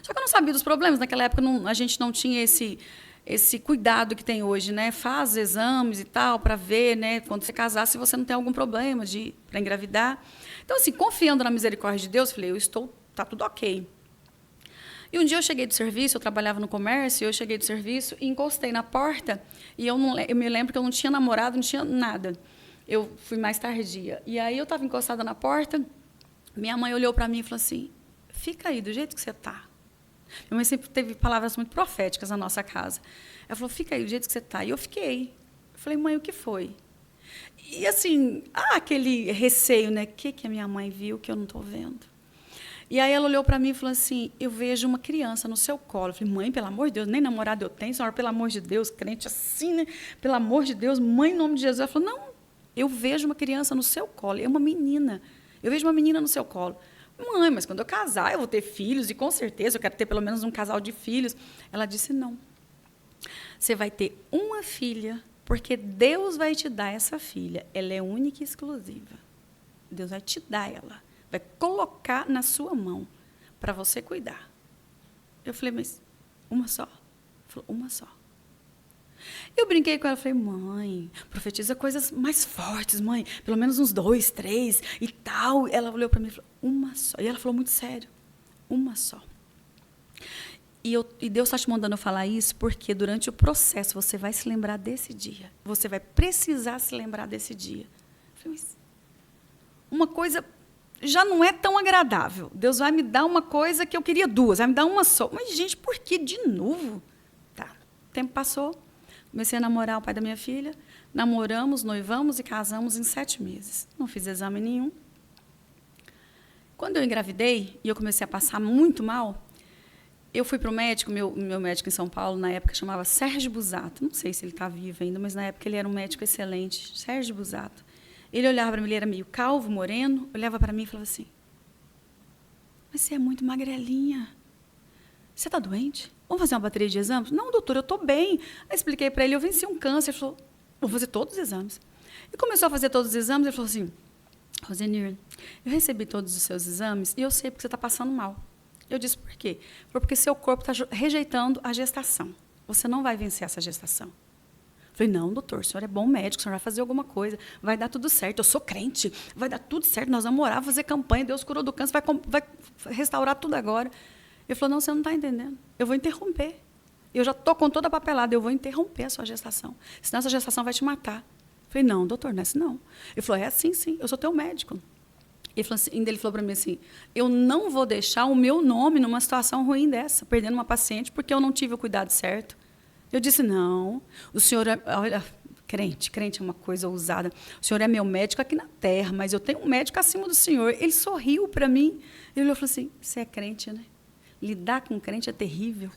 B: Só que eu não sabia dos problemas. Naquela época, a gente não tinha esse cuidado que tem hoje, né? Faz exames e tal, para ver, né, quando você casar, se você não tem algum problema para engravidar. Então, assim, confiando na misericórdia de Deus, falei, tá tudo ok. E um dia eu cheguei do serviço, eu trabalhava no comércio, eu cheguei do serviço e encostei na porta, e eu me lembro que eu não tinha namorado, não tinha nada. Eu fui mais tardia. E aí eu estava encostada na porta, minha mãe olhou para mim e falou assim, fica aí, do jeito que você está. Minha mãe sempre teve palavras muito proféticas na nossa casa. Ela falou, fica aí, do jeito que você está. E eu fiquei. Eu falei, mãe, o que foi? E assim, aquele receio, né? O que a minha mãe viu que eu não estou vendo? E aí ela olhou para mim e falou assim, eu vejo uma criança no seu colo. Eu falei, mãe, pelo amor de Deus, nem namorado eu tenho, senhora, pelo amor de Deus, crente assim, né? Pelo amor de Deus, mãe, em nome de Jesus. Ela falou, não, eu vejo uma criança no seu colo, é uma menina. Eu vejo uma menina no seu colo. Mãe, mas quando eu casar, eu vou ter filhos, e com certeza eu quero ter pelo menos um casal de filhos. Ela disse, não. Você vai ter uma filha, porque Deus vai te dar essa filha. Ela é única e exclusiva. Deus vai te dar ela. Vai colocar na sua mão para você cuidar. Eu falei, mas uma só? Ela falou, uma só. Eu brinquei com ela, falei, mãe, profetiza coisas mais fortes, mãe, pelo menos uns 2, 3 e tal. Ela olhou para mim e falou, uma só. E ela falou muito sério, uma só. E Deus está te mandando eu falar isso porque durante o processo você vai se lembrar desse dia. Você vai precisar se lembrar desse dia. Eu falei, mas uma coisa já não é tão agradável. Deus vai me dar uma coisa que eu queria duas, vai me dar uma só. Mas, gente, por que de novo? Tá. O tempo passou, comecei a namorar o pai da minha filha, namoramos, noivamos e casamos em 7 meses. Não fiz exame nenhum. Quando eu engravidei e eu comecei a passar muito mal, eu fui para o médico, meu médico em São Paulo, na época, chamava Sérgio Busato. Não sei se ele está vivo ainda, mas na época ele era um médico excelente, Sérgio Busato. Ele olhava para mim, ele era meio calvo, moreno, olhava para mim e falava assim, mas você é muito magrelinha. Você está doente? Vamos fazer uma bateria de exames? Não, doutor, eu estou bem. Aí expliquei para ele, eu venci um câncer. Ele falou, vou fazer todos os exames. E começou a fazer todos os exames, ele falou assim, Rosenir, eu recebi todos os seus exames e eu sei porque você está passando mal. Eu disse, por quê? Foi porque seu corpo está rejeitando a gestação. Você não vai vencer essa gestação. Eu falei, não, doutor, o senhor é bom médico, o senhor vai fazer alguma coisa, vai dar tudo certo, eu sou crente, vai dar tudo certo, nós vamos orar, fazer campanha, Deus curou do câncer, vai restaurar tudo agora. Ele falou, não, você não está entendendo, eu vou interromper. Eu já estou com toda a papelada, eu vou interromper a sua gestação, senão essa gestação vai te matar. Eu falei, não, doutor, não é assim não. Ele falou, é assim, sim, eu sou teu médico. Ele falou para mim assim, eu não vou deixar o meu nome numa situação ruim dessa, perdendo uma paciente, porque eu não tive o cuidado certo. Eu disse, não, o senhor é, olha, crente é uma coisa ousada, o senhor é meu médico aqui na terra, mas eu tenho um médico acima do senhor. Ele sorriu para mim, ele falou assim, você é crente, né? Lidar com crente é terrível.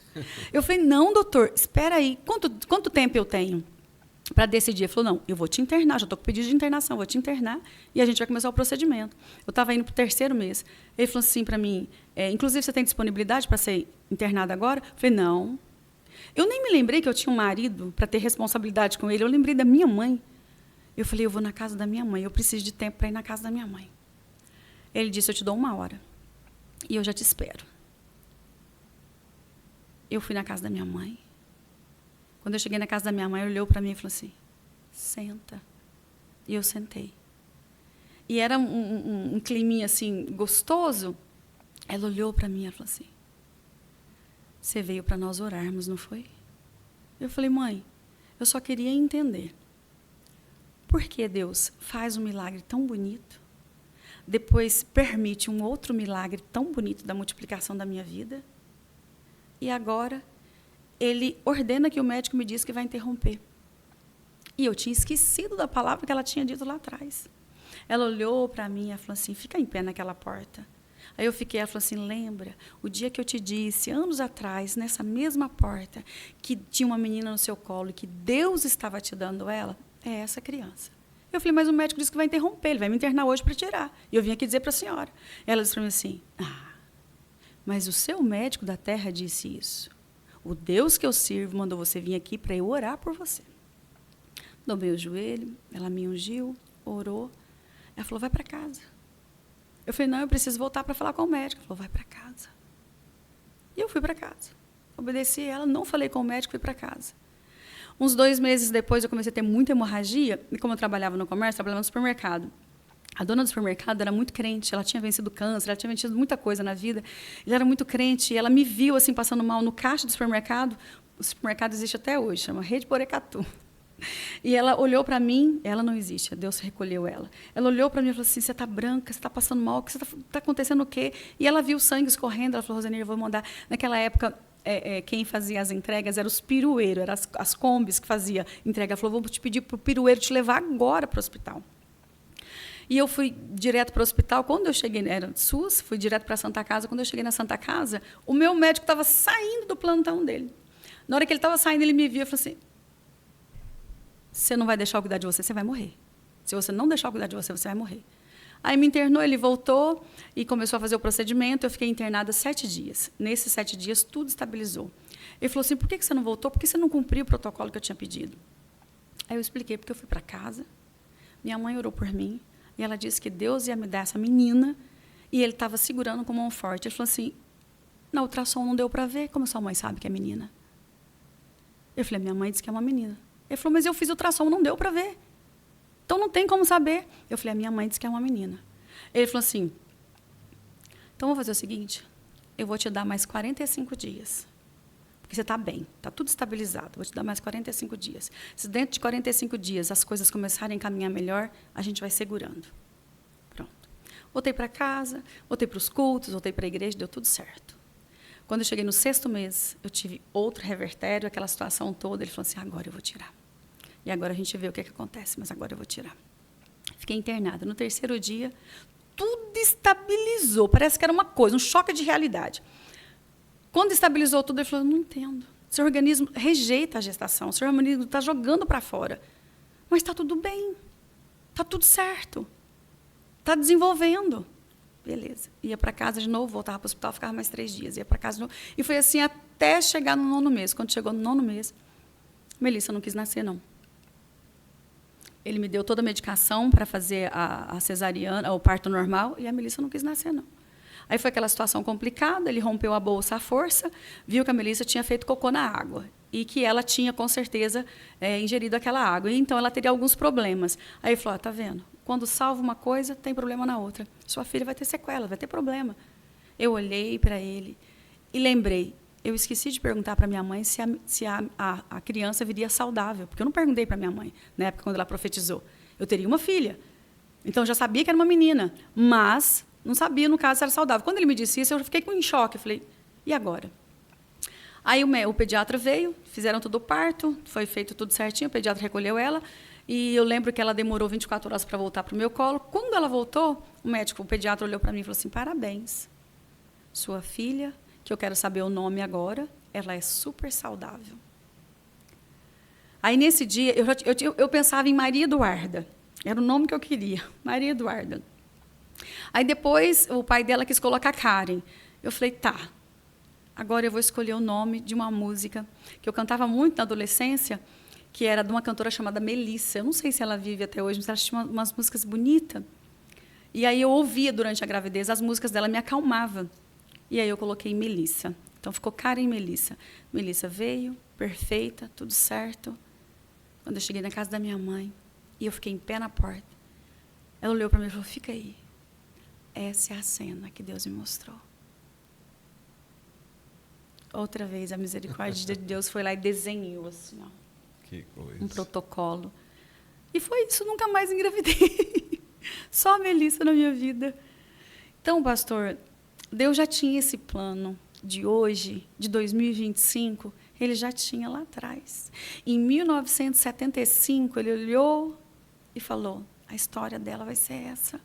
B: Eu falei, não, doutor, espera aí, quanto tempo eu tenho para decidir? Ele falou, não, eu vou te internar, já estou com pedido de internação, vou te internar e a gente vai começar o procedimento. Eu estava indo para o 3º mês. Ele falou assim para mim, inclusive, você tem disponibilidade para ser internada agora? Eu falei, não. Eu nem me lembrei que eu tinha um marido para ter responsabilidade com ele, eu lembrei da minha mãe. Eu falei, eu vou na casa da minha mãe, eu preciso de tempo para ir na casa da minha mãe. Ele disse, eu te dou 1 hora e eu já te espero. Eu fui na casa da minha mãe. Quando eu cheguei na casa da minha mãe, ela olhou para mim e falou assim, senta. E eu sentei. E era um climinha assim, gostoso. Ela olhou para mim e falou assim, você veio para nós orarmos, não foi? Eu falei, mãe, eu só queria entender. Por que Deus faz um milagre tão bonito, depois permite um outro milagre tão bonito da multiplicação da minha vida, e agora ele ordena que o médico me disse que vai interromper. E eu tinha esquecido da palavra que ela tinha dito lá atrás. Ela olhou para mim e falou assim, fica em pé naquela porta. Aí eu fiquei, ela falou assim, lembra o dia que eu te disse, anos atrás, nessa mesma porta, que tinha uma menina no seu colo e que Deus estava te dando ela? É essa criança. Eu falei, mas o médico disse que vai interromper, ele vai me internar hoje para tirar. E eu vim aqui dizer para a senhora. Ela disse para mim assim, mas o seu médico da terra disse isso. O Deus que eu sirvo mandou você vir aqui para eu orar por você. Dobrei o joelho, ela me ungiu, orou. Ela falou, vai para casa. Eu falei, não, eu preciso voltar para falar com o médico. Ela falou, vai para casa. E eu fui para casa. Obedeci ela, não falei com o médico, fui para casa. Uns 2 meses depois, eu comecei a ter muita hemorragia. E como eu trabalhava no comércio, trabalhava no supermercado. A dona do supermercado era muito crente, ela tinha vencido câncer, ela tinha vencido muita coisa na vida. Ela era muito crente, e ela me viu assim, passando mal no caixa do supermercado. O supermercado existe até hoje, chama Rede Borecatu. E ela olhou para mim, ela não existe, Deus recolheu ela. Ela olhou para mim e falou assim, você está branca, você está passando mal, está acontecendo o quê? E ela viu o sangue escorrendo, ela falou, Rosenir, eu vou mandar. Naquela época, quem fazia as entregas eram os pirueiros, eram as combis que fazia entrega. Ela falou, vou te pedir para o pirueiro te levar agora para o hospital. E eu fui direto para o hospital. Quando eu cheguei, era SUS, fui direto para a Santa Casa. Quando eu cheguei na Santa Casa, o meu médico estava saindo do plantão dele. Na hora que ele estava saindo, ele me viu e falou assim, você não vai deixar eu cuidar de você, você vai morrer. Se você não deixar eu cuidar de você, você vai morrer. Aí me internou, ele voltou e começou a fazer o procedimento. Eu fiquei internada 7 dias. Nesses 7 dias, tudo estabilizou. Ele falou assim, por que você não voltou? Por que você não cumpriu o protocolo que eu tinha pedido? Aí eu expliquei, porque eu fui para casa, minha mãe orou por mim, e ela disse que Deus ia me dar essa menina, e ele estava segurando com a mão forte. Ele falou assim, na ultrassom não deu para ver, como sua mãe sabe que é menina? Eu falei, minha mãe disse que é uma menina. Ele falou, mas eu fiz ultrassom, não deu para ver. Então não tem como saber. Eu falei, a minha mãe disse que é uma menina. Ele falou assim, então vou fazer o seguinte, eu vou te dar mais 45 dias. porque você está bem, está tudo estabilizado, vou te dar mais 45 dias. Se dentro de 45 dias as coisas começarem a caminhar melhor, a gente vai segurando. Pronto. Voltei para casa, voltei para os cultos, voltei para a igreja, deu tudo certo. Quando eu cheguei no 6º mês, eu tive outro revertério, aquela situação toda. Ele falou assim, agora eu vou tirar. E agora a gente vê o que acontece, mas agora eu vou tirar. Fiquei internada. No 3º dia, tudo estabilizou. Parece que era uma coisa, um choque de realidade. Quando estabilizou tudo, ele falou, não entendo. Seu organismo rejeita a gestação, seu organismo está jogando para fora. Mas está tudo bem, está tudo certo, está desenvolvendo. Beleza. Ia para casa de novo, voltava para o hospital, ficava mais 3 dias. Ia para casa de novo. E foi assim até chegar no 9º mês. Quando chegou no 9º mês, Melissa não quis nascer, não. Ele me deu toda a medicação para fazer a cesariana, o parto normal, e a Melissa não quis nascer, não. Aí foi aquela situação complicada, ele rompeu a bolsa à força, viu que a Melissa tinha feito cocô na água e que ela tinha, com certeza, ingerido aquela água. E, então, ela teria alguns problemas. Aí ele falou, tá vendo? Quando salva uma coisa, tem problema na outra. Sua filha vai ter sequela, vai ter problema. Eu olhei para ele e lembrei. Eu esqueci de perguntar para minha mãe se a criança viria saudável, porque eu não perguntei para minha mãe, na época, quando ela profetizou. Eu teria uma filha. Então, eu já sabia que era uma menina, mas não sabia, no caso, se era saudável. Quando ele me disse isso, eu fiquei em choque. Eu falei, e agora? Aí o pediatra veio, fizeram todo o parto, foi feito tudo certinho, o pediatra recolheu ela, e eu lembro que ela demorou 24 horas para voltar para o meu colo. Quando ela voltou, o pediatra olhou para mim e falou assim, parabéns, sua filha, que eu quero saber o nome agora, ela é super saudável. Aí, nesse dia, eu pensava em Maria Eduarda, era o nome que eu queria, Maria Eduarda. Aí, depois, o pai dela quis colocar Karen. Eu falei, tá, agora eu vou escolher o nome de uma música que eu cantava muito na adolescência, que era de uma cantora chamada Melissa. Eu não sei se ela vive até hoje, mas ela tinha umas músicas bonitas. E aí eu ouvia durante a gravidez, as músicas dela me acalmavam. E aí eu coloquei Melissa. Então ficou Karen Melissa. Melissa veio, perfeita, tudo certo. Quando eu cheguei na casa da minha mãe, e eu fiquei em pé na porta, ela olhou para mim e falou, fica aí. Essa é a cena que Deus me mostrou. Outra vez, a misericórdia de Deus foi lá e desenhou assim, ó,
A: que coisa.
B: Um protocolo. E foi isso, nunca mais engravidei. Só a Melissa na minha vida. Então, pastor, Deus já tinha esse plano de hoje, de 2025, ele já tinha lá atrás. Em 1975, ele olhou e falou, a história dela vai ser essa.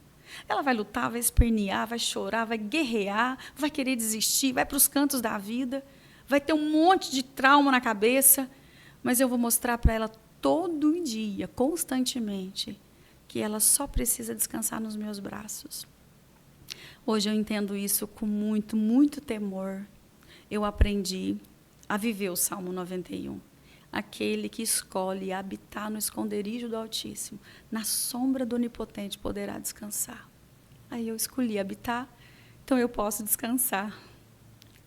B: Ela vai lutar, vai espernear, vai chorar, vai guerrear, vai querer desistir, vai para os cantos da vida, vai ter um monte de trauma na cabeça, mas eu vou mostrar para ela todo dia, constantemente, que ela só precisa descansar nos meus braços. Hoje eu entendo isso com muito, muito temor. Eu aprendi a viver o Salmo 91. Aquele que escolhe habitar no esconderijo do Altíssimo, na sombra do Onipotente poderá descansar. Aí eu escolhi habitar, então eu posso descansar.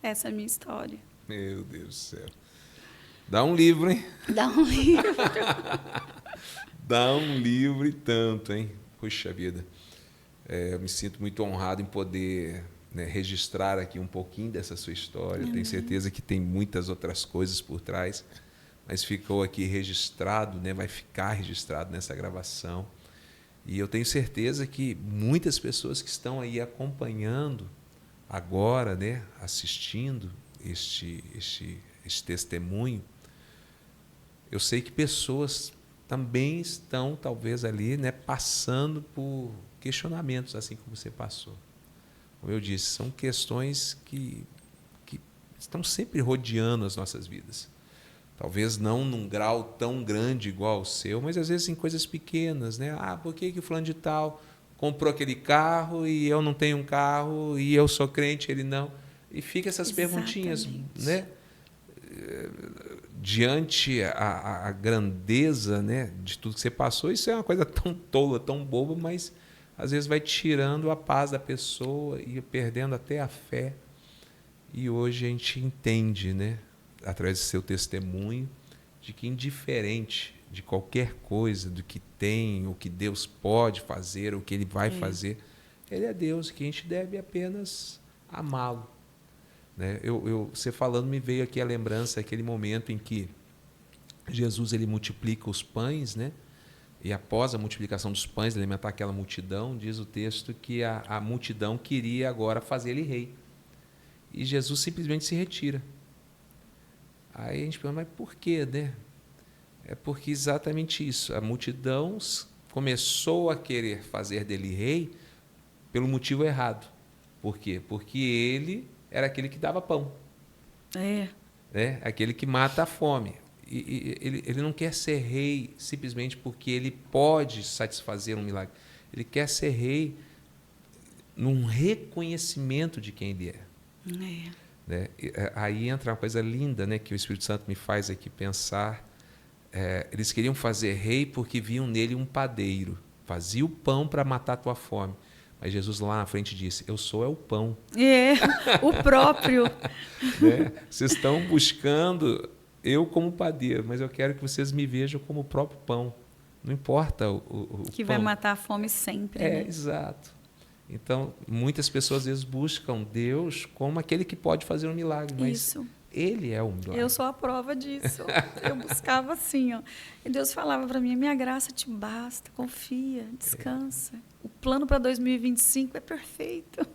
B: Essa é a minha história.
A: Meu Deus do céu. Dá um livro, hein?
B: Dá um livro.
A: Dá um livro e tanto, hein? Puxa vida. Eu me sinto muito honrado em poder, né, registrar aqui um pouquinho dessa sua história.
B: Amém.
A: Tenho certeza que tem muitas outras coisas por trás, mas ficou aqui registrado, né? Vai ficar registrado nessa gravação. E eu tenho certeza que muitas pessoas que estão aí acompanhando agora, né, assistindo este testemunho, eu sei que pessoas também estão, talvez, ali, né, passando por questionamentos, assim como você passou. Como eu disse, são questões que estão sempre rodeando as nossas vidas. Talvez não num grau tão grande igual o seu, mas às vezes em coisas pequenas, né? Ah, por que o fulano de tal comprou aquele carro e eu não tenho um carro e eu sou crente, ele não? E fica essas perguntinhas, né? Diante a grandeza, né, de tudo que você passou, isso é uma coisa tão tola, tão boba, mas às vezes vai tirando a paz da pessoa e perdendo até a fé. E hoje a gente entende, né, através do seu testemunho, de que indiferente de qualquer coisa, do que tem, o que Deus pode fazer, o que Ele vai fazer, Ele é Deus, que a gente deve apenas amá-lo. né? Você falando me veio aqui a lembrança, aquele momento em que Jesus ele multiplica os pães, né? E após a multiplicação dos pães, alimentar aquela multidão, diz o texto que a multidão queria agora fazer ele rei. E Jesus simplesmente se retira. Aí a gente pergunta, mas por quê, né? É porque exatamente isso. A multidão começou a querer fazer dele rei pelo motivo errado. Por quê? Porque ele era aquele que dava pão. Né? Aquele que mata a fome. E ele não quer ser rei simplesmente porque ele pode satisfazer um milagre. Ele quer ser rei num reconhecimento de quem ele é. Né? Aí entra uma coisa linda, né, que o Espírito Santo me faz aqui pensar. Eles queriam fazer rei porque viam nele um padeiro. Fazia o pão para matar a tua fome. Mas Jesus lá na frente disse, eu sou o pão.
B: O próprio.
A: Né? Vocês estão buscando eu como padeiro, mas eu quero que vocês me vejam como o próprio pão. Não importa o
B: que
A: pão.
B: Vai matar a fome sempre. Né?
A: Exato. Então, muitas pessoas às vezes buscam Deus como aquele que pode fazer um milagre, mas
B: Isso.
A: Ele é o milagre.
B: Eu sou a prova disso. Eu buscava assim, ó. E Deus falava para mim, minha graça te basta, confia, descansa. O plano para 2025 é perfeito.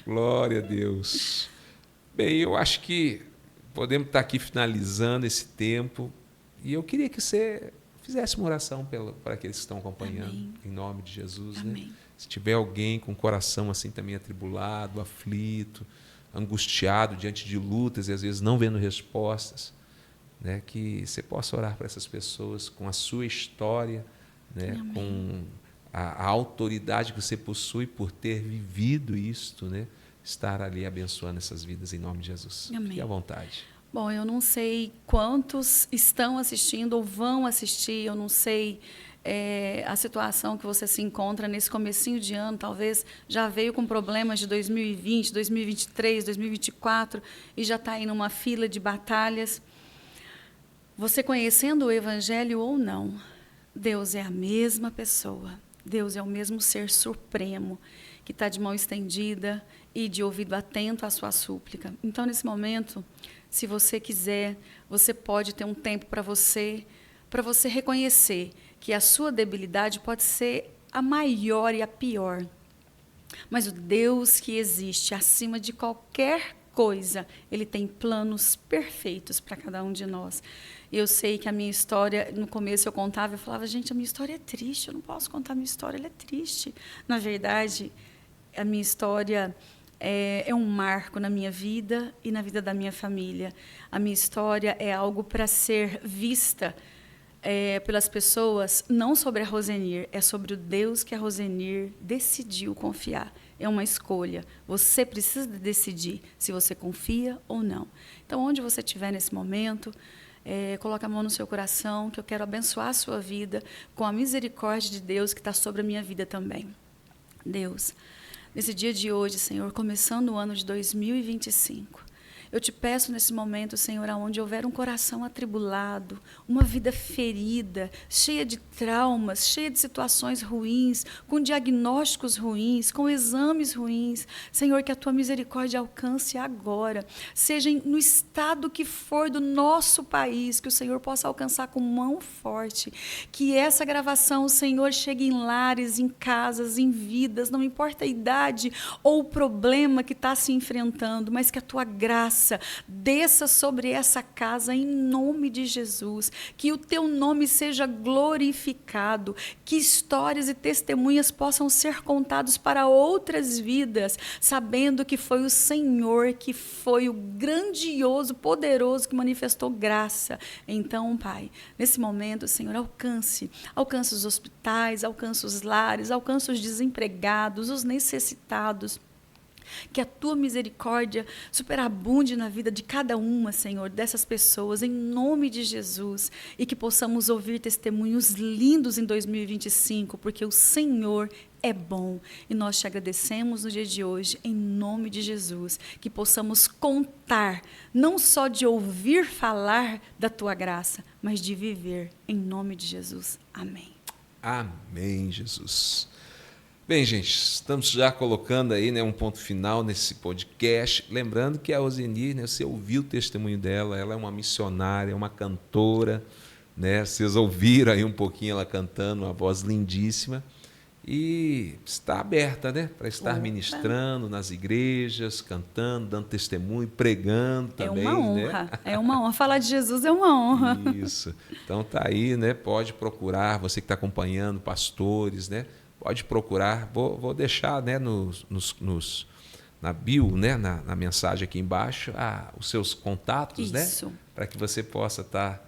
A: Glória a Deus. Bem, eu acho que podemos estar aqui finalizando esse tempo. E eu queria que você fizesse uma oração para aqueles que estão acompanhando. Amém. Em nome de Jesus.
B: Amém.
A: Né? Se tiver alguém com o coração assim também atribulado, aflito, angustiado diante de lutas e às vezes não vendo respostas, né? Que você possa orar para essas pessoas com a sua história, né? Com a autoridade que você possui por ter vivido isto, né? Estar ali abençoando essas vidas em nome de Jesus.
B: Amém.
A: Fique à vontade.
B: Bom, eu não sei quantos estão assistindo ou vão assistir, eu não sei a situação que você se encontra nesse comecinho de ano, talvez já veio com problemas de 2020, 2023, 2024 e já está aí numa fila de batalhas. Você conhecendo o Evangelho ou não, Deus é a mesma pessoa, Deus é o mesmo ser supremo que está de mão estendida e de ouvido atento à sua súplica. Então, nesse momento, se você quiser, você pode ter um tempo para você reconhecer que a sua debilidade pode ser a maior e a pior. Mas o Deus que existe acima de qualquer coisa, Ele tem planos perfeitos para cada um de nós. E eu sei que a minha história, no começo eu contava, eu falava, gente, a minha história é triste, eu não posso contar a minha história, ela é triste. Na verdade, a minha história é um marco na minha vida e na vida da minha família. A minha história é algo para ser vista pelas pessoas, não sobre a Rosenir, é sobre o Deus que a Rosenir decidiu confiar. É uma escolha. Você precisa decidir se você confia ou não. Então, onde você estiver nesse momento, coloque a mão no seu coração, que eu quero abençoar a sua vida com a misericórdia de Deus que está sobre a minha vida também. Deus, nesse dia de hoje, Senhor, começando o ano de 2025, eu te peço nesse momento, Senhor, aonde houver um coração atribulado, uma vida ferida, cheia de traumas, cheia de situações ruins, com diagnósticos ruins, com exames ruins, Senhor, que a tua misericórdia alcance agora, seja no estado que for do nosso país, que o Senhor possa alcançar com mão forte, que essa gravação, Senhor, chegue em lares, em casas, em vidas, não importa a idade ou o problema que está se enfrentando, mas que a tua graça desça sobre essa casa em nome de Jesus, que o teu nome seja glorificado, que histórias e testemunhas possam ser contados para outras vidas, sabendo que foi o Senhor, que foi o grandioso, poderoso que manifestou graça. Então, Pai, nesse momento, Senhor, alcance os hospitais, alcance os lares, alcance os desempregados, os necessitados. Que a tua misericórdia superabunde na vida de cada uma, Senhor, dessas pessoas, em nome de Jesus, e que possamos ouvir testemunhos lindos em 2025, porque o Senhor é bom, e nós te agradecemos no dia de hoje, em nome de Jesus, que possamos contar, não só de ouvir falar da tua graça, mas de viver, em nome de Jesus. Amém.
A: Amém, Jesus. Bem, gente, estamos já colocando aí, né, um ponto final nesse podcast. Lembrando que a Roseni, né, você ouviu o testemunho dela, ela é uma missionária, uma cantora, né? Vocês ouviram aí um pouquinho ela cantando, uma voz lindíssima. E está aberta, né, para estar ministrando nas igrejas, cantando, dando testemunho, pregando também.
B: É uma honra,
A: né?
B: É uma honra. Falar de Jesus é uma honra.
A: Isso. Então tá aí, né? Pode procurar, você que está acompanhando, pastores, né? Pode procurar. Vou deixar, né, na bio, né, na mensagem aqui embaixo, os seus contatos,
B: Isso.
A: né? Para que você possa estar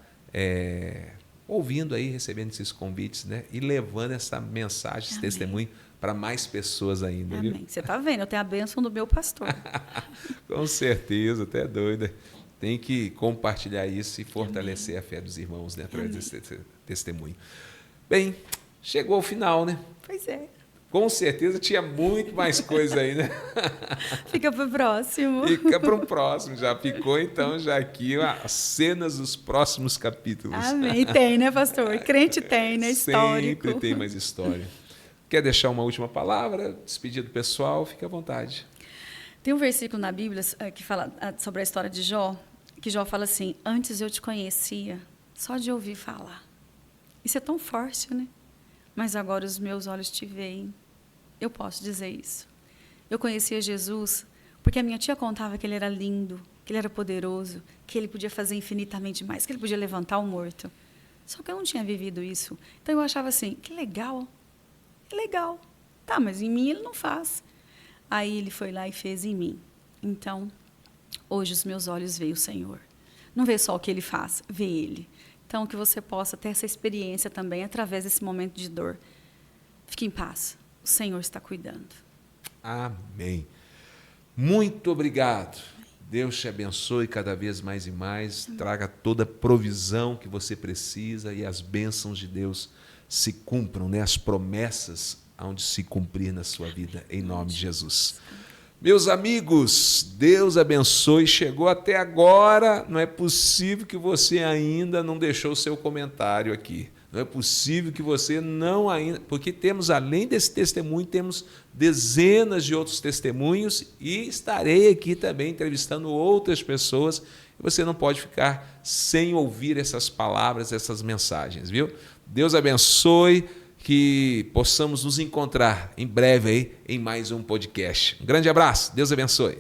A: ouvindo aí, recebendo esses convites, né? E levando essa mensagem, esse testemunho para mais pessoas ainda.
B: Amém.
A: Viu?
B: Você está vendo? Eu tenho a bênção do meu pastor.
A: Com certeza, até doida. Tem que compartilhar isso e fortalecer a fé dos irmãos, né, através desse testemunho. Bem, chegou ao final, né?
B: Pois é.
A: Com certeza tinha muito mais coisa aí, né?
B: Fica para o próximo.
A: Fica para o próximo. Já ficou, então, já aqui as cenas dos próximos capítulos.
B: Amém. Tem, né, pastor? Crente tem, né? Histórico.
A: Sempre tem mais história. Quer deixar uma última palavra? Despedir do pessoal? Fique à vontade.
B: Tem um versículo na Bíblia que fala sobre a história de Jó, que Jó fala assim: antes eu te conhecia só de ouvir falar. Isso é tão forte, né? Mas agora os meus olhos te veem. Eu posso dizer isso. Eu conhecia Jesus porque a minha tia contava que ele era lindo, que ele era poderoso, que ele podia fazer infinitamente mais, que ele podia levantar o morto. Só que eu não tinha vivido isso. Então eu achava assim, que legal, que legal. Tá, mas em mim ele não faz. Aí ele foi lá e fez em mim. Então, hoje os meus olhos veem o Senhor. Não vê só o que ele faz, vê ele. Então, que você possa ter essa experiência também através desse momento de dor. Fique em paz. O Senhor está cuidando.
A: Amém. Muito obrigado. Deus te abençoe cada vez mais e mais. Traga toda a provisão que você precisa e as bênçãos de Deus se cumpram, né? As promessas hão de se cumprir na sua vida, em nome de Jesus. Meus amigos, Deus abençoe. Chegou até agora, não é possível que você ainda não deixou o seu comentário aqui. Não é possível que você não ainda... Porque temos, além desse testemunho, temos dezenas de outros testemunhos e estarei aqui também entrevistando outras pessoas. E você não pode ficar sem ouvir essas palavras, essas mensagens, viu? Deus abençoe. Que possamos nos encontrar em breve aí em mais um podcast. Um grande abraço, Deus abençoe.